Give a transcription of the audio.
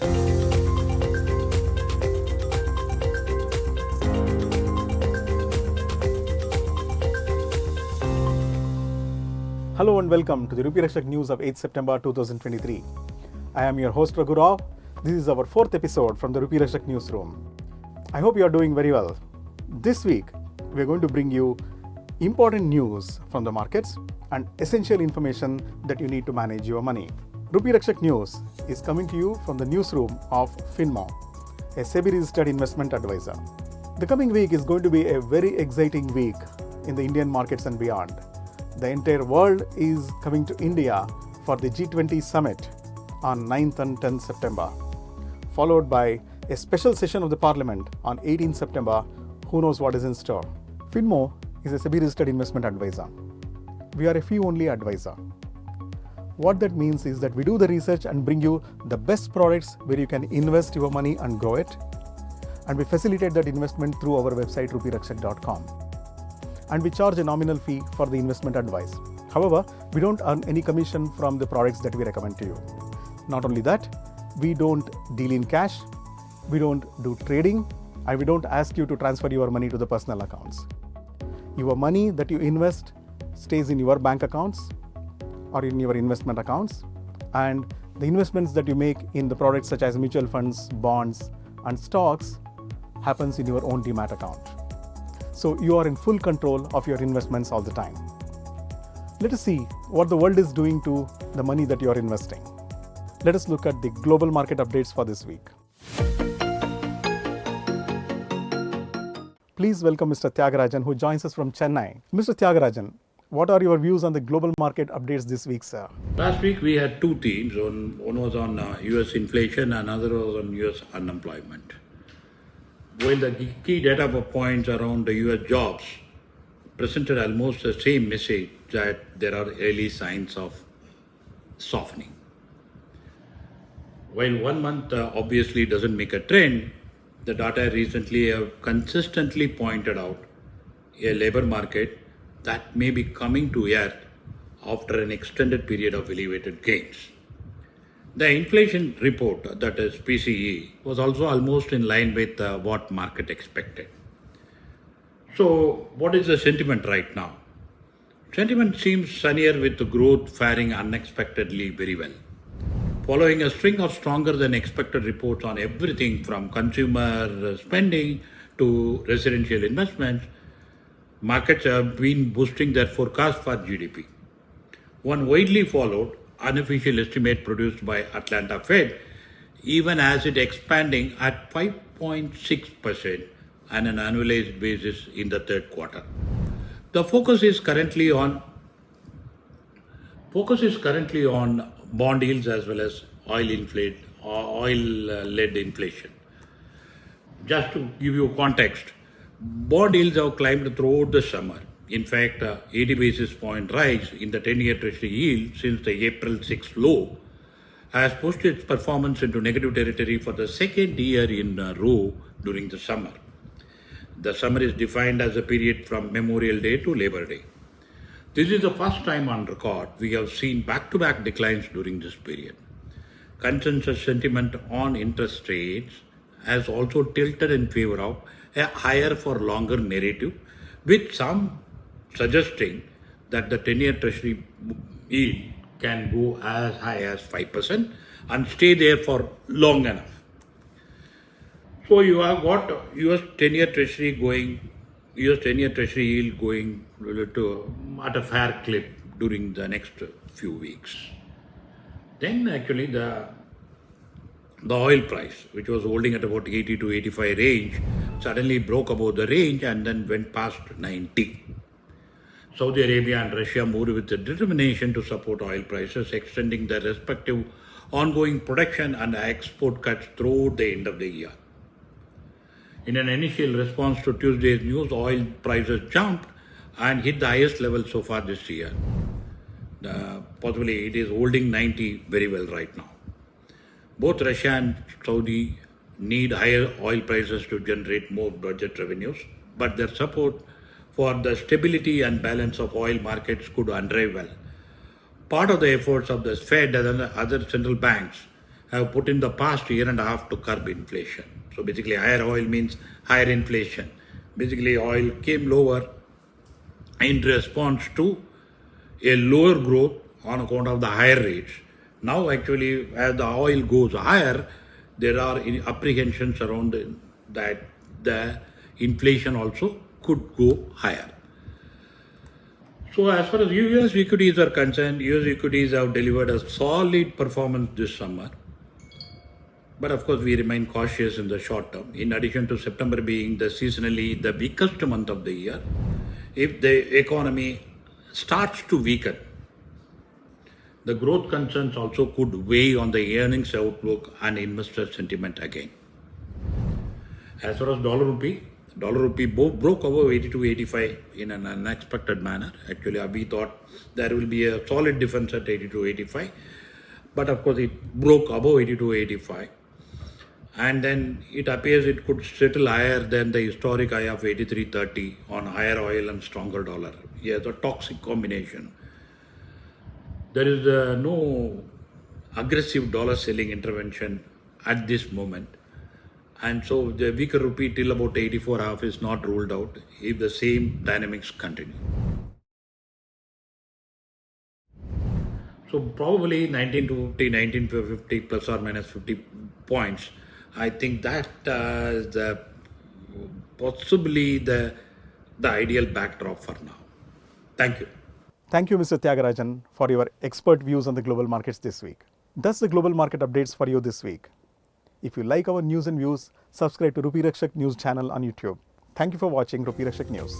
Hello and welcome to the Rupee Rakshak news of 8th September 2023. I am your host Raghu Rao. This is our 4th episode from the Rupee Rakshak newsroom. I hope you are doing very well. This week, we are going to bring you important news from the markets and essential information that you need to manage your money. Rupee Rakshak news is coming to you from the newsroom of FinMo, a SEBI-registered investment advisor. The coming week is going to be a very exciting week in the Indian markets and beyond. The entire world is coming to India for the G20 summit on 9th and 10th September, followed by a special session of the Parliament on 18th September. Who knows what is in store? FinMo is a SEBI-registered investment advisor. We are a fee-only advisor. What that means is that we do the research and bring you the best products where you can invest your money and grow it. And we facilitate that investment through our website rupeerakshak.com. And we charge a nominal fee for the investment advice. However, we don't earn any commission from the products that we recommend to you. Not only that, we don't deal in cash, we don't do trading, and we don't ask you to transfer your money to the personal accounts. Your money that you invest stays in your bank accounts or in your investment accounts, and the investments that you make in the products such as mutual funds, bonds, and stocks happens in your own demat account. So you are in full control of your investments all the time. Let us see what the world is doing to the money that you are investing. Let us look at the global market updates for this week. Please welcome Mr. Tyagarajan, who joins us from Chennai. Mr. Tyagarajan, what are your views on the global market updates this week, sir? Last week we had two themes. One was on US inflation and another was on US unemployment. While the key data points around the US jobs presented almost the same message that there are early signs of softening. While 1 month obviously doesn't make a trend, the data recently have consistently pointed out a labor market that may be coming to earth after an extended period of elevated gains. The inflation report, that is PCE, was also almost in line with what market expected. So what is the sentiment right now? Sentiment seems sunnier with the growth faring unexpectedly very well. Following a string of stronger than expected reports on everything from consumer spending to residential investments, markets have been boosting their forecast for GDP. One widely followed unofficial estimate produced by Atlanta Fed even has it expanding at 5.6% on an annualized basis in the third quarter. The focus is currently on bond yields as well as oil-led inflation. Just to give you context, bond yields have climbed throughout the summer. In fact, 80 basis point rise in the 10-year Treasury yield since the April 6 low has pushed its performance into negative territory for the second year in a row during the summer. The summer is defined as a period from Memorial Day to Labor Day. This is the first time on record we have seen back-to-back declines during this period. Consensus sentiment on interest rates has also tilted in favor of a higher for longer narrative, with some suggesting that the 10-year Treasury yield can go as high as 5% and stay there for long enough. So you have got US 10-year Treasury yield going at a fair clip during the next few weeks. Then actually the oil price, which was holding at about 80 to 85 range, suddenly broke above the range and then went past 90. Saudi Arabia and Russia moved with the determination to support oil prices, extending their respective ongoing production and export cuts throughout the end of the year. In an initial response to Tuesday's news, oil prices jumped and hit the highest level so far this year. Possibly it is holding 90 very well right now. Both Russia and Saudi need higher oil prices to generate more budget revenues, but their support for the stability and balance of oil markets could unravel. Part of the efforts of the Fed and other central banks have put in the past year and a half to curb inflation. So basically higher oil means higher inflation. Basically oil came lower in response to a lower growth on account of the higher rates. Now actually as the oil goes higher, there are apprehensions around that the inflation also could go higher. So as far as US equities are concerned, US equities have delivered a solid performance this summer. But of course, we remain cautious in the short term. In addition to September being the seasonally the weakest month of the year, if the economy starts to weaken, the growth concerns also could weigh on the earnings outlook and investor sentiment again. As far as dollar rupee broke over 82.85 in an unexpected manner. Actually, we thought there will be a solid defense at 82.85, but of course it broke above 82.85. And then it appears it could settle higher than the historic high of 83.30 on higher oil and stronger dollar. Yes, a toxic combination. There is no aggressive dollar selling intervention at this moment. And so the weaker rupee till about 84.5 is not ruled out if the same dynamics continue. So probably 1950 plus or minus 50 points. I think that is possibly the ideal backdrop for now. Thank you. Thank you, Mr. Tyagarajan, for your expert views on the global markets this week. That's the global market updates for you this week. If you like our news and views, subscribe to Rupee Rakshak News channel on YouTube. Thank you for watching Rupee Rakshak News.